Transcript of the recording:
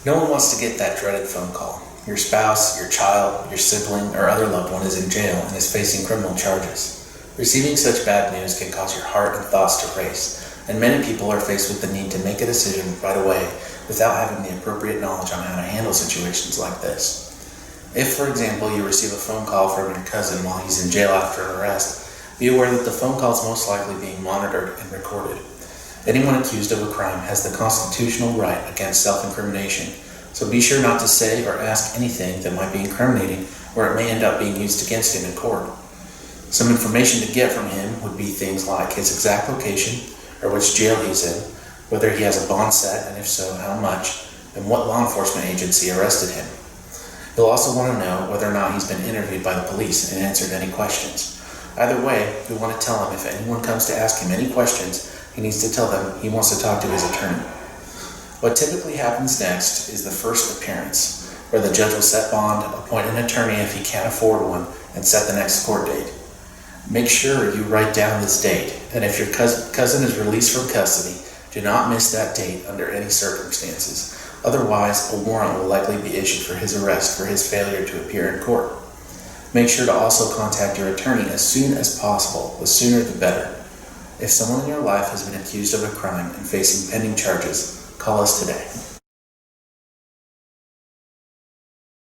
No one wants to get that dreaded phone call. Your spouse, your child, your sibling, or other loved one is in jail and is facing criminal charges. Receiving such bad news can cause your heart and thoughts to race, and many people are faced with the need to make a decision right away without having the appropriate knowledge on how to handle situations like this. If, for example, you receive a phone call from your cousin while he's in jail after an arrest, be aware that the phone call is most likely being monitored and recorded. Anyone accused of a crime has the constitutional right against self-incrimination, so be sure not to say or ask anything that might be incriminating, or it may end up being used against him in court. Some information to get from him would be things like his exact location, or which jail he's in, whether he has a bond set, and if so, how much, and what law enforcement agency arrested him. You'll also want to know whether or not he's been interviewed by the police and answered any questions. Either way, we want to tell him if anyone comes to ask him any questions, he needs to tell them he wants to talk to his attorney. What typically happens next is the first appearance, where the judge will set bond, appoint an attorney if he can't afford one, and set the next court date. Make sure you write down this date, and if your cousin is released from custody, do not miss that date under any circumstances. Otherwise, a warrant will likely be issued for his arrest for his failure to appear in court. Make sure to also contact your attorney as soon as possible. The sooner the better. If someone in your life has been accused of a crime and facing pending charges, call us today.